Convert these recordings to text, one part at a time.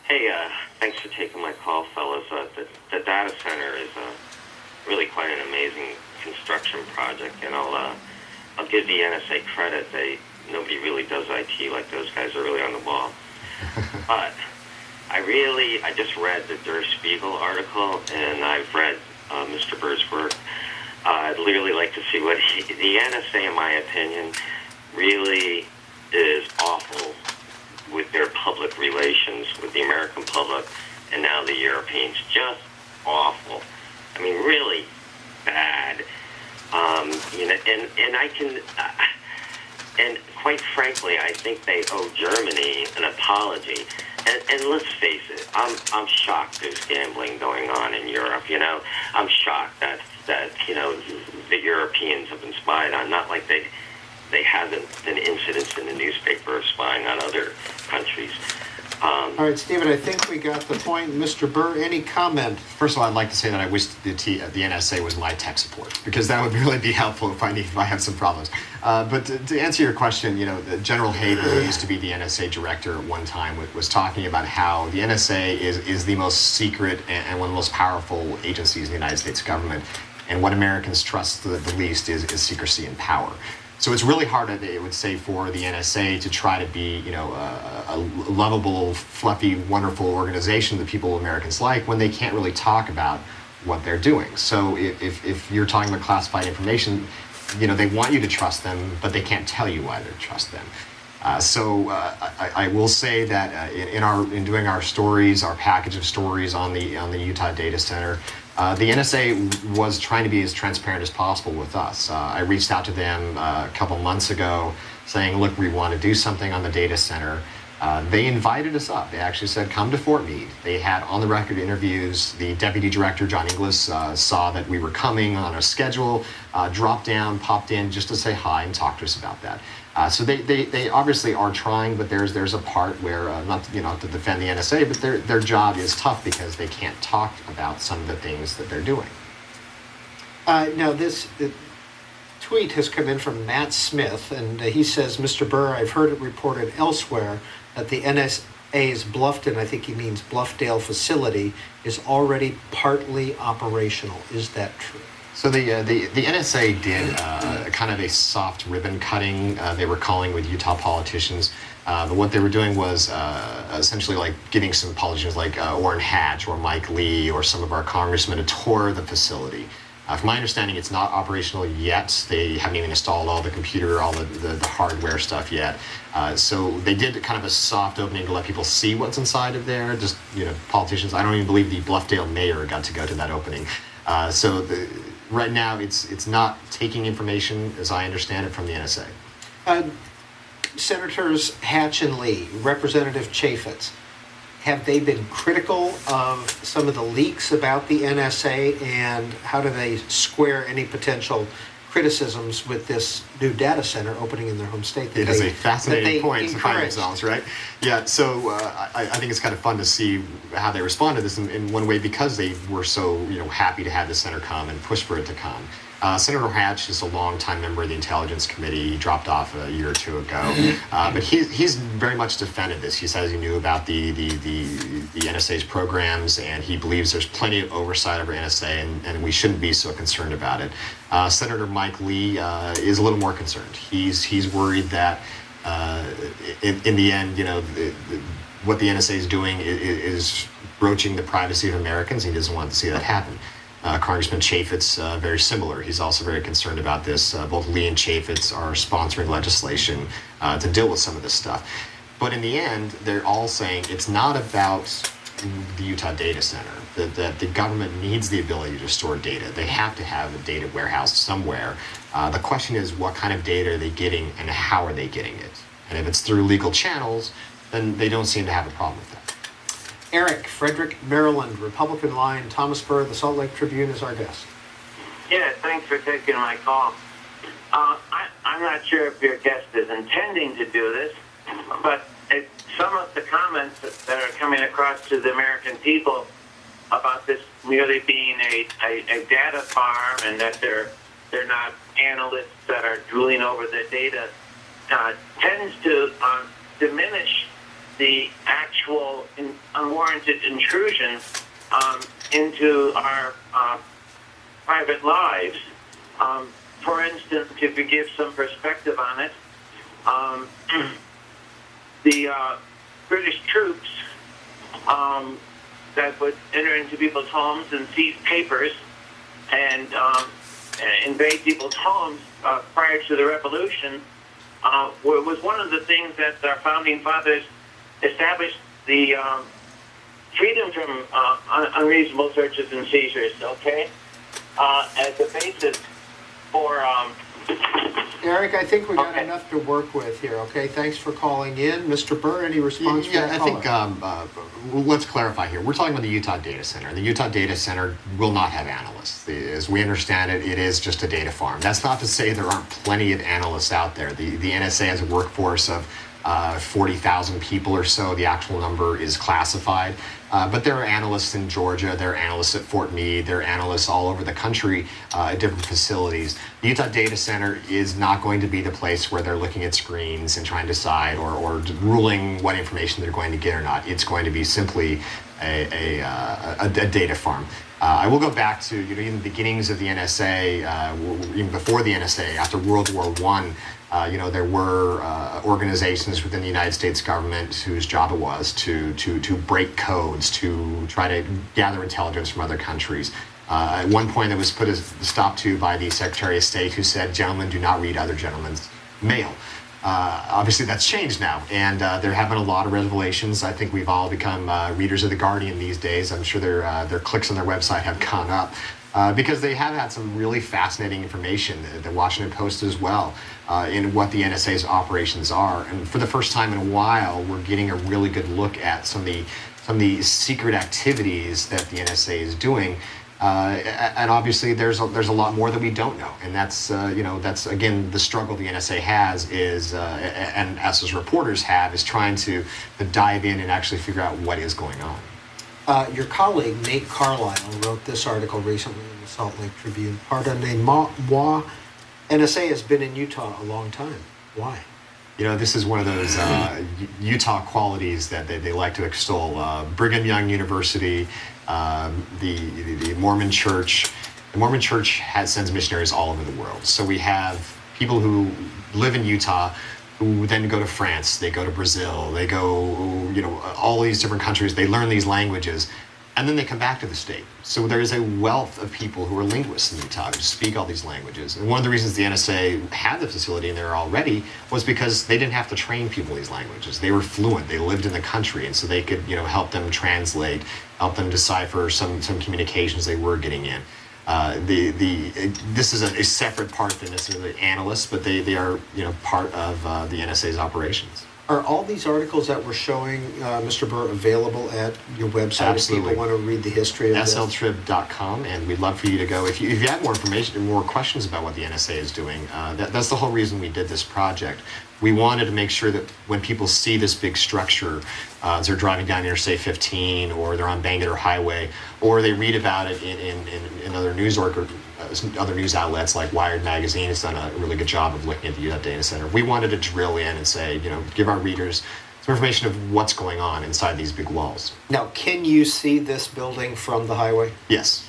Hey, thanks for taking my call, fellas. The data center is really quite an amazing construction project, and I'll give the NSA credit. Nobody really does IT like those guys are really on the ball. But I just read the Der Spiegel article, and I've read Mr. Bird's work. I'd really like to see what the NSA, in my opinion, really is awful with their public relations with the American public and now the Europeans. Just awful. I mean, really bad. And I can, and quite frankly, I think they owe Germany an apology. And let's face it, I'm shocked there's gambling going on in Europe. I'm shocked that the Europeans have been spied on. Not like they haven't been incidents in the newspaper of spying on other countries. All right, Stephen, I think we got the point. Mr. Burr, any comment? First of all, I'd like to say that I wish the NSA was my tech support, because that would really be helpful if I have some problems. But to answer your question, General Hayden, who used to be the NSA director at one time, was talking about how the NSA is the most secret and one of the most powerful agencies in the United States government, and what Americans trust the least is secrecy and power. So it's really hard, I would say, for the NSA to try to be, a lovable, fluffy, wonderful organization that people Americans like when they can't really talk about what they're doing. So if you're talking about classified information, they want you to trust them, but they can't tell you why they trust them. So I will say that in doing our stories, our package of stories on the Utah data center, the NSA was trying to be as transparent as possible with us. I reached out to them a couple months ago saying, look, we want to do something on the data center. They invited us up. They actually said, come to Fort Meade. They had on-the-record interviews. The deputy director, John Inglis, saw that we were coming on a schedule, dropped down, popped in just to say hi and talk to us about that. So they obviously are trying, but there's a part where, not to defend the NSA, but their job is tough because they can't talk about some of the things that they're doing. Now, this tweet has come in from Matt Smith, and he says, Mr. Burr, I've heard it reported elsewhere that the NSA's Bluffton, I think he means Bluffdale facility, is already partly operational. Is that true? So the NSA did kind of a soft ribbon cutting, they were calling, with Utah politicians. But what they were doing was essentially like giving some politicians like Orrin Hatch or Mike Lee or some of our congressmen a tour of the facility. From my understanding, it's not operational yet. They haven't even installed all the computer, all the hardware stuff yet. So they did kind of a soft opening to let people see what's inside of there. Just, politicians. I don't even believe the Bluffdale mayor got to go to that opening. Right now, it's not taking information, as I understand it, from the NSA. Senators Hatch and Lee, Representative Chaffetz, have they been critical of some of the leaks about the NSA, and how do they square any potential criticisms with this new data center opening in their home state? It is a fascinating point to find themselves, right? Yeah, so I think it's kind of fun to see how they respond to this in one way, because they were so happy to have the center come and push for it to come. Senator Hatch is a longtime member of the Intelligence Committee. He dropped off a year or two ago, but he's very much defended this. He says he knew about the NSA's programs, and he believes there's plenty of oversight over NSA, and we shouldn't be so concerned about it. Senator Mike Lee is a little more concerned. He's worried that in the end, what the NSA is doing is broaching the privacy of Americans. He doesn't want to see that happen. Congressman Chaffetz, very similar. He's also very concerned about this. Both Lee and Chaffetz are sponsoring legislation to deal with some of this stuff. But in the end, they're all saying it's not about the Utah data center, that the government needs the ability to store data. They have to have a data warehouse somewhere. The question is, what kind of data are they getting and how are they getting it? And if it's through legal channels, then they don't seem to have a problem with that. Eric, Frederick, Maryland, Republican line, Thomas Burr, the Salt Lake Tribune is our guest. Yeah, thanks for taking my call. I'm not sure if your guest is intending to do this, but some of the comments that are coming across to the American people about this merely being a data farm, and that they're not analysts that are drooling over the data, tends to diminish the actual unwarranted intrusion into our private lives. For instance, if you give some perspective on it, the British troops that would enter into people's homes and seize papers and invade people's homes prior to the Revolution was one of the things that our founding fathers established the freedom from unreasonable searches and seizures, okay, as a basis for... Eric, I think we got enough to work with here, okay? Thanks for calling in. Mr. Burr, any response to that caller? I think, let's clarify here. We're talking about the Utah Data Center. The Utah Data Center will not have analysts. As we understand it, it is just a data farm. That's not to say there aren't plenty of analysts out there. The NSA has a workforce of 40,000 people or so. The actual number is classified. But there are analysts in Georgia, there are analysts at Fort Meade, there are analysts all over the country at different facilities. The Utah Data Center is not going to be the place where they're looking at screens and trying to decide or ruling what information they're going to get or not. It's going to be simply a data farm. I will go back to even the beginnings of the NSA, even before the NSA, after World War I. There were organizations within the United States government whose job it was to break codes, to try to gather intelligence from other countries. At one point, it was put a stop to by the Secretary of State, who said, "Gentlemen, do not read other gentlemen's mail." Obviously, that's changed now, and there have been a lot of revelations. I think we've all become readers of The Guardian these days. I'm sure their clicks on their website have gone up. Because they have had some really fascinating information, the Washington Post as well, in what the NSA's operations are. And for the first time in a while, we're getting a really good look at some of the secret activities that the NSA is doing. And obviously, there's a lot more that we don't know, and that's again the struggle the NSA has is, and us as reporters have, is trying to dive in and actually figure out what is going on. Your colleague, Nate Carlisle, wrote this article recently in the Salt Lake Tribune. Pardonnez moi, NSA has been in Utah a long time. Why? This is one of those Utah qualities that they like to extol. Brigham Young University, the Mormon Church. The Mormon Church sends missionaries all over the world. So we have people who live in Utah who then go to France, they go to Brazil, they go, all these different countries, they learn these languages, and then they come back to the state. So there is a wealth of people who are linguists in Utah who speak all these languages. And one of the reasons the NSA had the facility in there already was because they didn't have to train people in these languages. They were fluent, they lived in the country, and so they could, help them translate, help them decipher some communications they were getting in. This is a separate part than necessarily analysts, but they are part of the NSA's operations. Are all these articles that we're showing, Mr. Burr, available at your website? Absolutely. If people want to read the history of this? sltrib.com, and we'd love for you to go. If you have more information and more questions about what the NSA is doing, that's the whole reason we did this project. We wanted to make sure that when people see this big structure, as they're driving down Interstate 15, or they're on Bangalore Highway, or they read about it in other news other news outlets like Wired Magazine has done a really good job of looking at the Utah Data Center. We wanted to drill in and say, give our readers some information of what's going on inside these big walls. Now, can you see this building from the highway? Yes.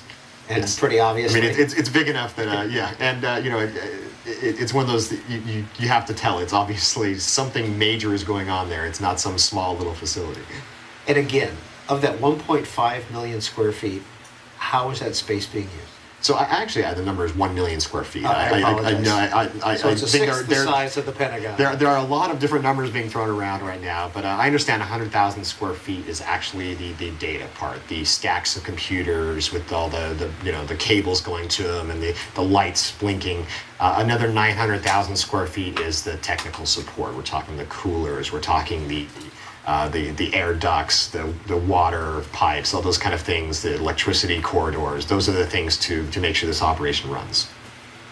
And it's pretty obvious. I mean, it's big enough that, yeah. And, it's one of those that you have to tell. It's obviously something major is going on there. It's not some small little facility. And again, of that 1.5 million square feet, how is that space being used? So the number is 1 million square feet. I apologize. So it's a think sixth the size of the Pentagon. There are a lot of different numbers being thrown around right now, but I understand 100,000 square feet is actually the data part, the stacks of computers with all the cables going to them and the lights blinking. Another 900,000 square feet is the technical support. We're talking the coolers. We're talking the air ducts, the water pipes, all those kind of things, the electricity corridors. Those are the things to make sure this operation runs.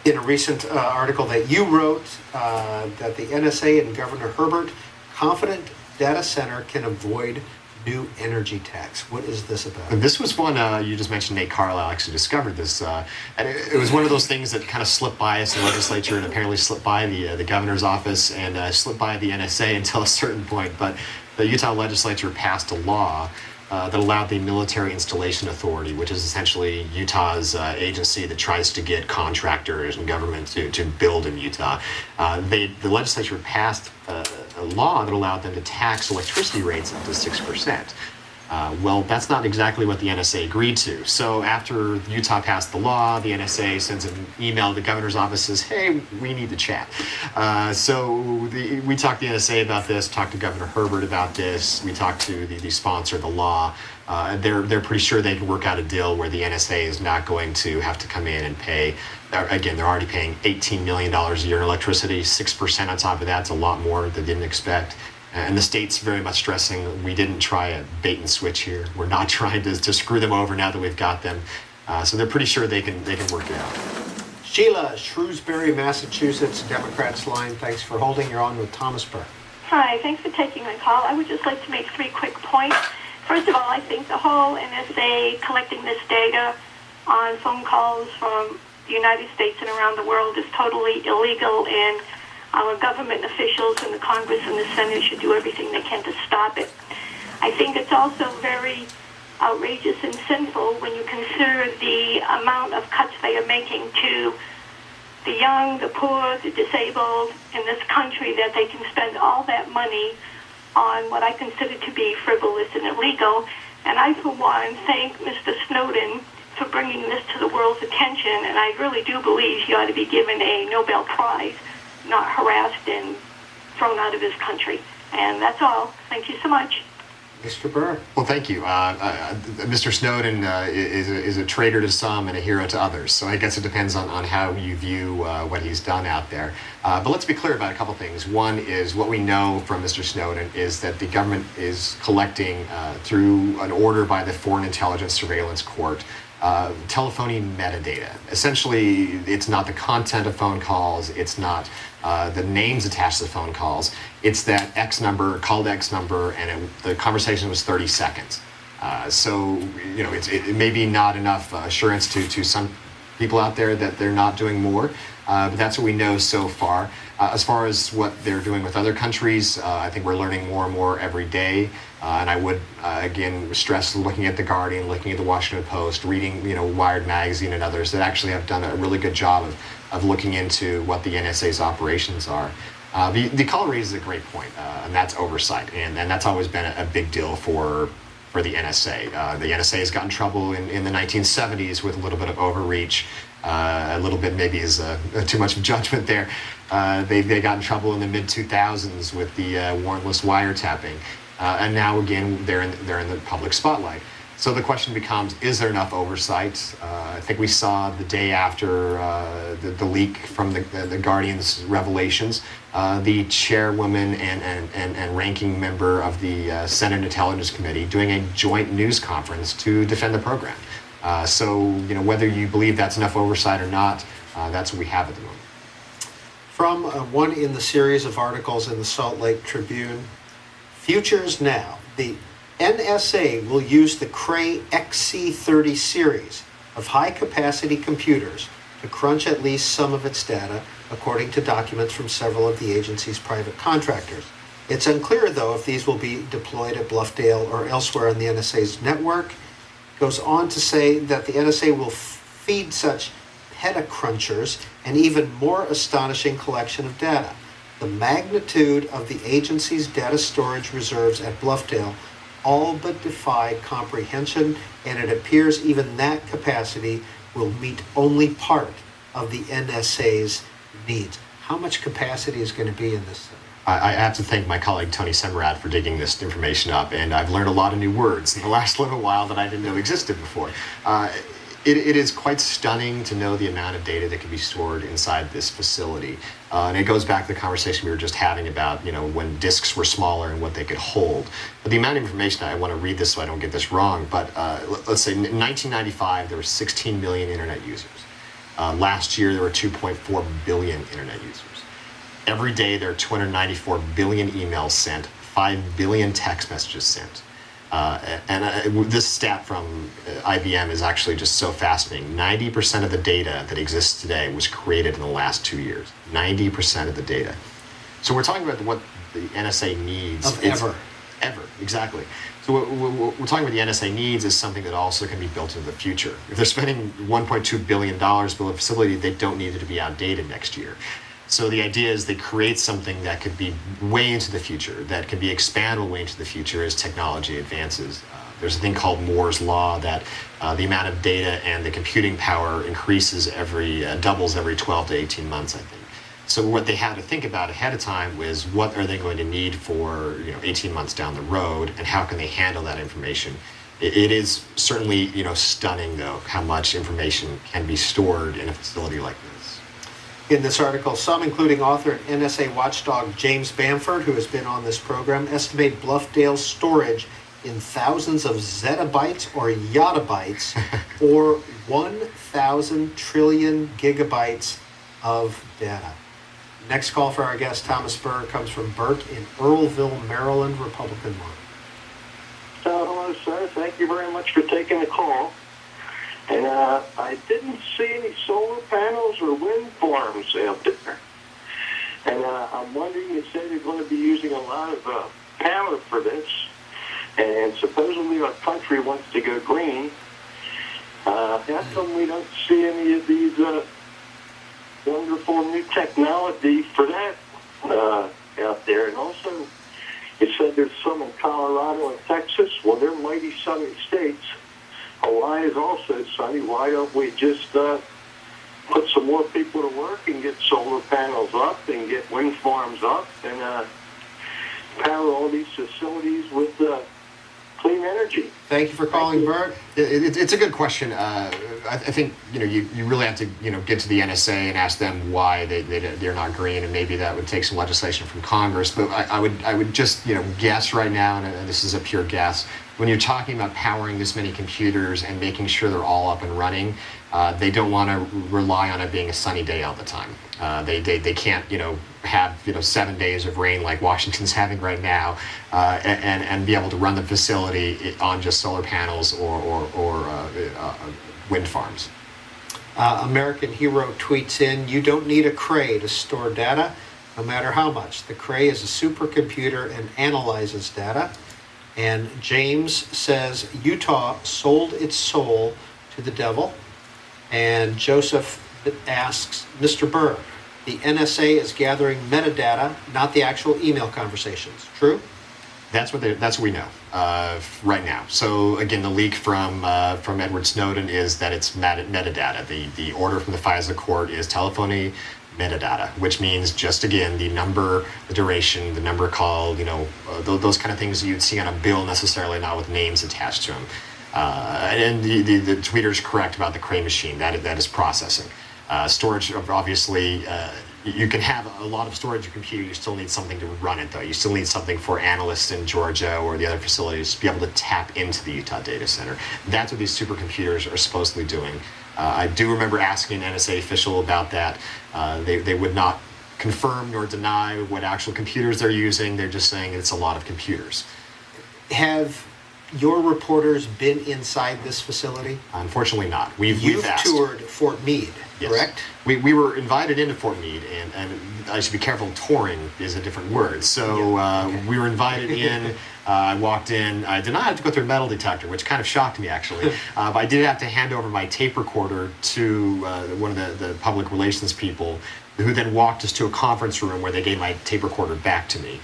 In a recent article that you wrote, that the NSA and Governor Herbert confident data center can avoid new energy tax. What is this about? This was one, you just mentioned Nate Carlisle actually discovered this. And it was one of those things that kind of slipped by us in the legislature and apparently slipped by the governor's office and slipped by the NSA until a certain point. But the Utah legislature passed a law that allowed the Military Installation Authority, which is essentially Utah's agency that tries to get contractors and government to build in Utah. The legislature passed a law that allowed them to tax electricity rates up to 6%. Well, that's not exactly what the NSA agreed to. So after Utah passed the law, the NSA sends an email to the governor's office, says, hey, we need to chat. We talked to the NSA about this, talked to Governor Herbert about this, we talked to the sponsor of the law. They're pretty sure they can work out a deal where the NSA is not going to have to come in and pay. Again, they're already paying $18 million a year in electricity. 6% on top of that's a lot more than they didn't expect. And the state's very much stressing we didn't try a bait and switch here. We're not trying to screw them over now that we've got them. So they're pretty sure they can work it out. Sheila, Shrewsbury, Massachusetts, Democrats line. Thanks for holding. You're on with Thomas Burr. Hi, thanks for taking my call. I would just like to make 3 quick points. First of all, I think the whole NSA collecting this data on phone calls from the United States and around the world is totally illegal, and our government officials in the Congress and the Senate should do everything they can to stop it. I think it's also very outrageous and sinful when you consider the amount of cuts they are making to the young, the poor, the disabled in this country, that they can spend all that money on what I consider to be frivolous and illegal. And I, for one, thank Mr. Snowden for bringing this to the world's attention, and I really do believe he ought to be given a Nobel Prize, not harassed and thrown out of his country. And that's all. Thank you so much. Mr. Burr. Well, thank you. Mr. Snowden is a traitor to some and a hero to others. So I guess it depends on how you view what he's done out there. But let's be clear about a couple things. One is what we know from Mr. Snowden is that the government is collecting through an order by the Foreign Intelligence Surveillance Court telephony metadata. Essentially, it's not the content of phone calls, it's not the names attached to the phone calls, it's that X number, called X number, and the conversation was 30 seconds. So, you know, it may be not enough assurance to some people out there that they're not doing more, but that's what we know so far. As far as what they're doing with other countries, I think we're learning more and more every day. And I would, again, stress looking at The Guardian, looking at The Washington Post, reading, Wired Magazine and others that actually have done a really good job of looking into what the NSA's operations are. The caller raises a great point, and that's oversight. And that's always been a big deal for the NSA. The NSA has gotten in trouble in the 1970s with a little bit of overreach. A little bit maybe is too much of judgment there. They got in trouble in the mid-2000s with the warrantless wiretapping. And now again, they're in the public spotlight. So the question becomes, is there enough oversight? I think we saw the day after the leak from the Guardian's revelations, the chairwoman and ranking member of the Senate Intelligence Committee doing a joint news conference to defend the program. So whether you believe that's enough oversight or not, that's what we have at the moment. From one in the series of articles in the Salt Lake Tribune, Futures Now. The NSA will use the Cray XC30 series of high-capacity computers to crunch at least some of its data, according to documents from several of the agency's private contractors. It's unclear, though, if these will be deployed at Bluffdale or elsewhere on the NSA's network. It goes on to say that the NSA will feed such petacrunchers an even more astonishing collection of data. The magnitude of the agency's data storage reserves at Bluffdale all but defy comprehension, and it appears even that capacity will meet only part of the NSA's needs. How much capacity is going to be in this center? I have to thank my colleague Tony Semrad for digging this information up, and I've learned a lot of new words in the last little while that I didn't know existed before. It is quite stunning to know the amount of data that can be stored inside this facility. And it goes back to the conversation we were just having about, when disks were smaller and what they could hold. But the amount of information, I want to read this so I don't get this wrong, but let's say in 1995, there were 16 million internet users. Last year, there were 2.4 billion internet users. Every day, there are 294 billion emails sent, 5 billion text messages sent. This stat from IBM is actually just so fascinating. 90% of the data that exists today was created in the last 2 years. 90% of the data. So we're talking about what the NSA needs. Ever, exactly. So what we're talking about the NSA needs is something that also can be built into the future. If they're spending $1.2 billion to build a facility, they don't need it to be outdated next year. So the idea is they create something that could be way into the future, that can be expandable way into the future as technology advances. There's a thing called Moore's Law that the amount of data and the computing power increases doubles every 12 to 18 months, I think. So what they had to think about ahead of time was what are they going to need for 18 months down the road, and how can they handle that information? It is certainly stunning though how much information can be stored in a facility like this. In this article, some, including author and NSA watchdog James Bamford, who has been on this program, estimate Bluffdale's storage in thousands of zettabytes or yottabytes, or 1,000 trillion gigabytes of data. Next call for our guest, Thomas Burr, comes from Burt in Earlville, Maryland, Republican line. Hello, sir. Thank you very much for taking the call. And I didn't see any solar panels or wind farms out there. And I'm wondering, you said you're going to be using a lot of power for this. And supposedly our country wants to go green. How come we don't see any of these wonderful new technology for that out there? And also, you said there's some in Colorado and Texas. Well, they're mighty sunny states. Hawaii is also sunny. Why don't we just put some more people to work and get solar panels up and get wind farms up and power all these facilities with clean energy? Thank you for calling, Bert. It's a good question. I think you really have to get to the NSA and ask them why they're not green, and maybe that would take some legislation from Congress. But I would just guess right now, and this is a pure guess. When you're talking about powering this many computers and making sure they're all up and running, they don't want to rely on it being a sunny day all the time. They can't have 7 days of rain like Washington's having right now, and be able to run the facility on just solar panels or wind farms. American Hero tweets in, "You don't need a Cray to store data, no matter how much. The Cray is a supercomputer and analyzes data." And James says, "Utah sold its soul to the devil." And Joseph asks, "Mr. Burr, the NSA is gathering metadata, not the actual email conversations. True?" That's what we know right now. So again, the leak from Edward Snowden is that it's metadata. The order from the FISA court is telephony metadata, which means just again the number, the duration, the number called, those kind of things that you'd see on a bill necessarily, not with names attached to them. And the tweeter's correct about the Cray machine. That is processing. Storage, obviously, you can have a lot of storage in your computer. You still need something to run it, though. You still need something for analysts in Georgia or the other facilities to be able to tap into the Utah data center. That's what these supercomputers are supposedly doing. I do remember asking an NSA official about that. They would not confirm nor deny what actual computers they're using. They're just saying it's a lot of computers. Have your reporters been inside this facility? Unfortunately not. We've asked. Toured Fort Meade, yes. Correct? We were invited into Fort Meade, and I should be careful, touring is a different word. So we were invited in. I walked in. I did not have to go through a metal detector, which kind of shocked me, actually. But I did have to hand over my tape recorder to one of the public relations people, who then walked us to a conference room where they gave my tape recorder back to me.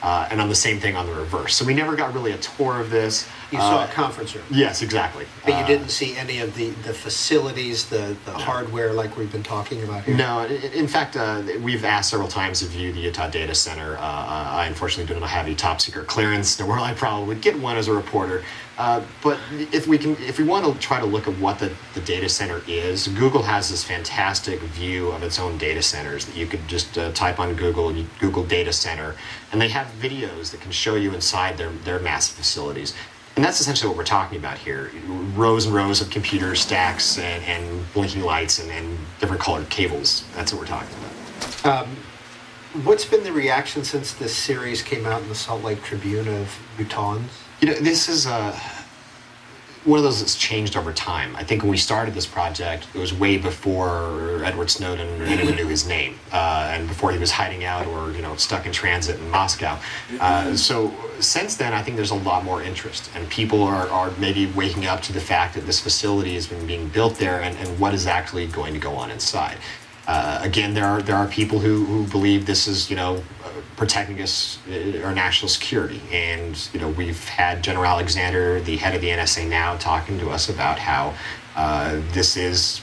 And on the same thing on the reverse. So we never got really a tour of this. You saw a conference room. Yes, exactly. But you didn't see any of the facilities, the hardware like we've been talking about here? No. In fact, we've asked several times to view the Utah Data Center. I unfortunately do not have a top secret clearance, nor will I probably get one as a reporter. But if we want to try to look at what the data center is, Google has this fantastic view of its own data centers that you could just type on Google and Google data center, and they have videos that can show you inside their massive facilities. And that's essentially what we're talking about here. Rows and rows of computer stacks and blinking lights and different colored cables. That's what we're talking about. What's been the reaction since this series came out in the Salt Lake Tribune of Utahns? This is one of those that's changed over time. I think when we started this project, it was way before Edward Snowden or anyone knew his name, and before he was hiding out or stuck in transit in Moscow. So since then, I think there's a lot more interest, and people are maybe waking up to the fact that this facility has been being built there, and what is actually going to go on inside. Again, there are people who believe this is protecting us, our national security, and we've had General Alexander, the head of the NSA, now talking to us about how this is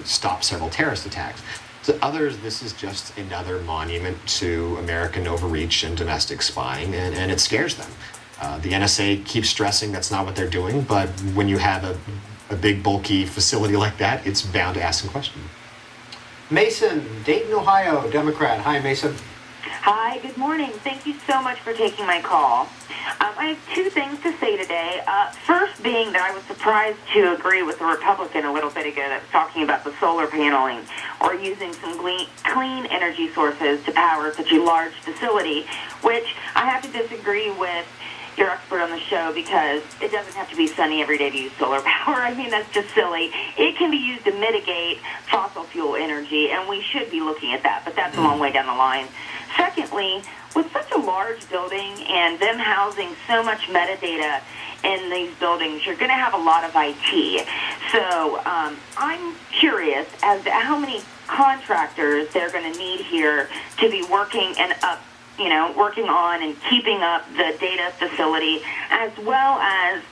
stopped several terrorist attacks. To others, this is just another monument to American overreach and domestic spying, and it scares them. The NSA keeps stressing that's not what they're doing, but when you have a big, bulky facility like that, it's bound to ask some questions. Mason, Dayton, Ohio, Democrat. Hi, Mason. Hi, good morning. Thank you so much for taking my call. I have two things to say today. First being that I was surprised to agree with the Republican a little bit ago that was talking about the solar paneling or using some clean energy sources to power such a large facility, which I have to disagree with your expert on the show because it doesn't have to be sunny every day to use solar power. I mean, that's just silly. It can be used to mitigate fossil fuel energy, and we should be looking at that, but that's a long way down the line. Secondly, with such a large building and them housing so much metadata in these buildings, you're going to have a lot of IT. So I'm curious as to how many contractors they're going to need here to be working on and keeping up the data facility, as well as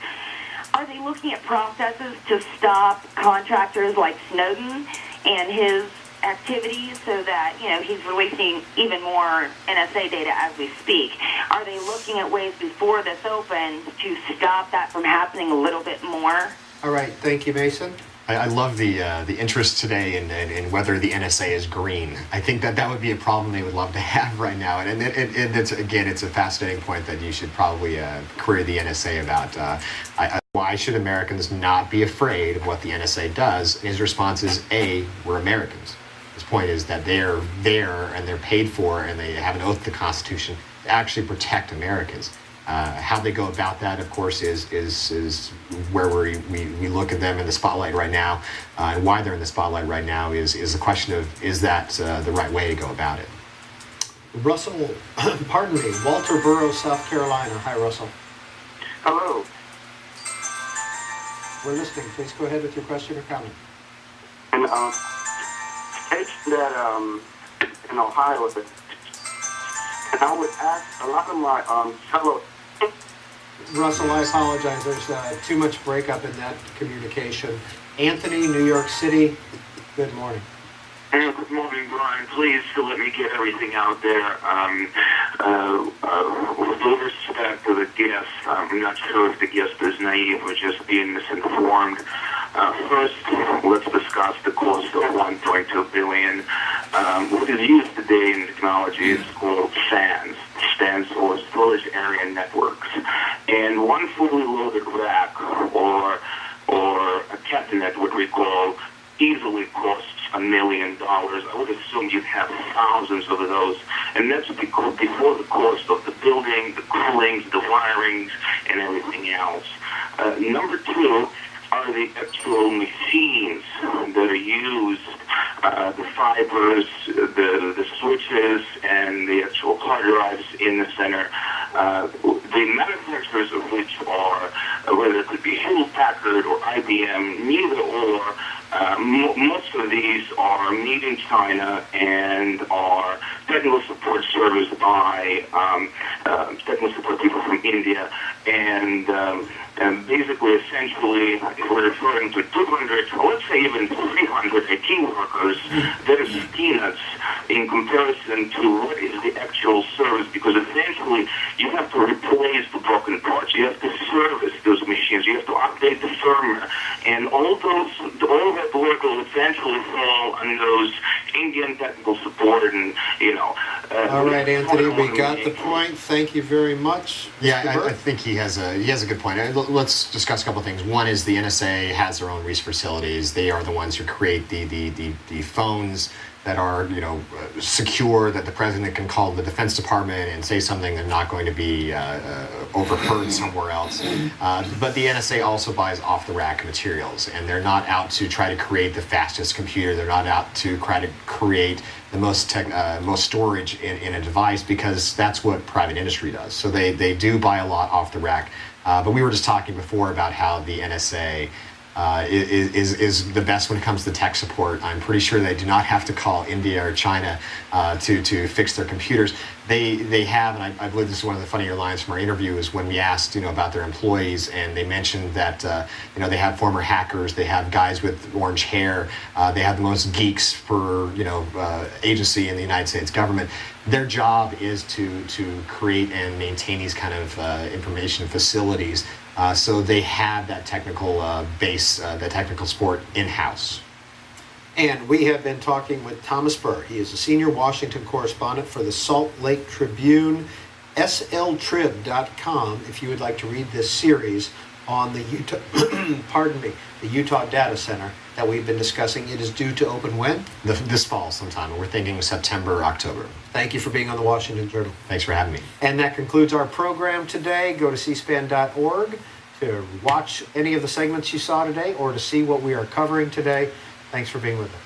are they looking at processes to stop contractors like Snowden and his activities so that, he's releasing even more NSA data as we speak? Are they looking at ways before this opens to stop that from happening a little bit more? All right. Thank you, Mason. I love the interest today in whether the NSA is green. I think that would be a problem they would love to have right now. And it's a fascinating point that you should probably query the NSA about. Why should Americans not be afraid of what the NSA does? His response is, A, we're Americans. His point is that they're there and they're paid for and they have an oath to the Constitution to actually protect Americans. How they go about that, of course, is where we look at them in the spotlight right now, and why they're in the spotlight right now is a question of, is that the right way to go about it? Russell, pardon me, Walter Burroughs, South Carolina. Hi, Russell. Hello. We're listening. Please go ahead with your question or comment. And states that in Ohio, and I would ask a lot of my fellow. Russell, I apologize. There's too much breakup in that communication. Anthony, New York City. Good morning. Good morning, Brian. Please let me get everything out there. With all respect to the guest, I'm not sure if the guest is naive or just being misinformed. First, let's discuss the cost of $1.2 billion. What is used today in technology is called SANs. Stands for Storage Area Networks. And one fully loaded rack or a cabinet, what we call, easily costs $1 million. I would assume you'd have thousands of those, and that's before the cost of the building, the coolings, the wirings, and everything else. Number two are the actual machines that are used, the fibers, the switches, and the actual hard drives in the center. The manufacturers of which are, whether it could be Hewlett Packard or IBM, neither or. Most of these are made in China and are technical support serviced by technical support people from India. And basically, essentially, if we're referring to 200, or let's say even 300 IT workers, that is peanuts in comparison to what is the actual service, because eventually you have to replace the broken parts, you have to service those machines, you have to update the firmware, and all that work will eventually fall on those Indian technical support and, all right, Anthony, we got the point. Thank you very much. Yeah, I think he has a good point. Let's discuss a couple of things. One is the NSA has their own research facilities. They are the ones who create the phones that are, secure, that the president can call the Defense Department and say something they're not going to be overheard somewhere else. But the NSA also buys off-the-rack materials, and they're not out to try to create the fastest computer. They're not out to try to create the most storage in a device, because that's what private industry does. So they do buy a lot off the rack. But we were just talking before about how the NSA is the best when it comes to tech support. I'm pretty sure they do not have to call India or China to fix their computers. They have, and I believe this is one of the funnier lines from our interview, is when we asked about their employees, and they mentioned that they have former hackers, they have guys with orange hair, they have the most geeks per agency in the United States government. Their job is to create and maintain these kind of information facilities. So they have that technical base, that technical support in-house. And we have been talking with Thomas Burr. He is a senior Washington correspondent for the Salt Lake Tribune, sltrib.com, if you would like to read this series on the Utah, the Utah Data Center that we've been discussing. It is due to open when? This fall sometime. We're thinking September, October. Thank you for being on the Washington Journal. Thanks for having me. And that concludes our program today. Go to cspan.org to watch any of the segments you saw today or to see what we are covering today. Thanks for being with us.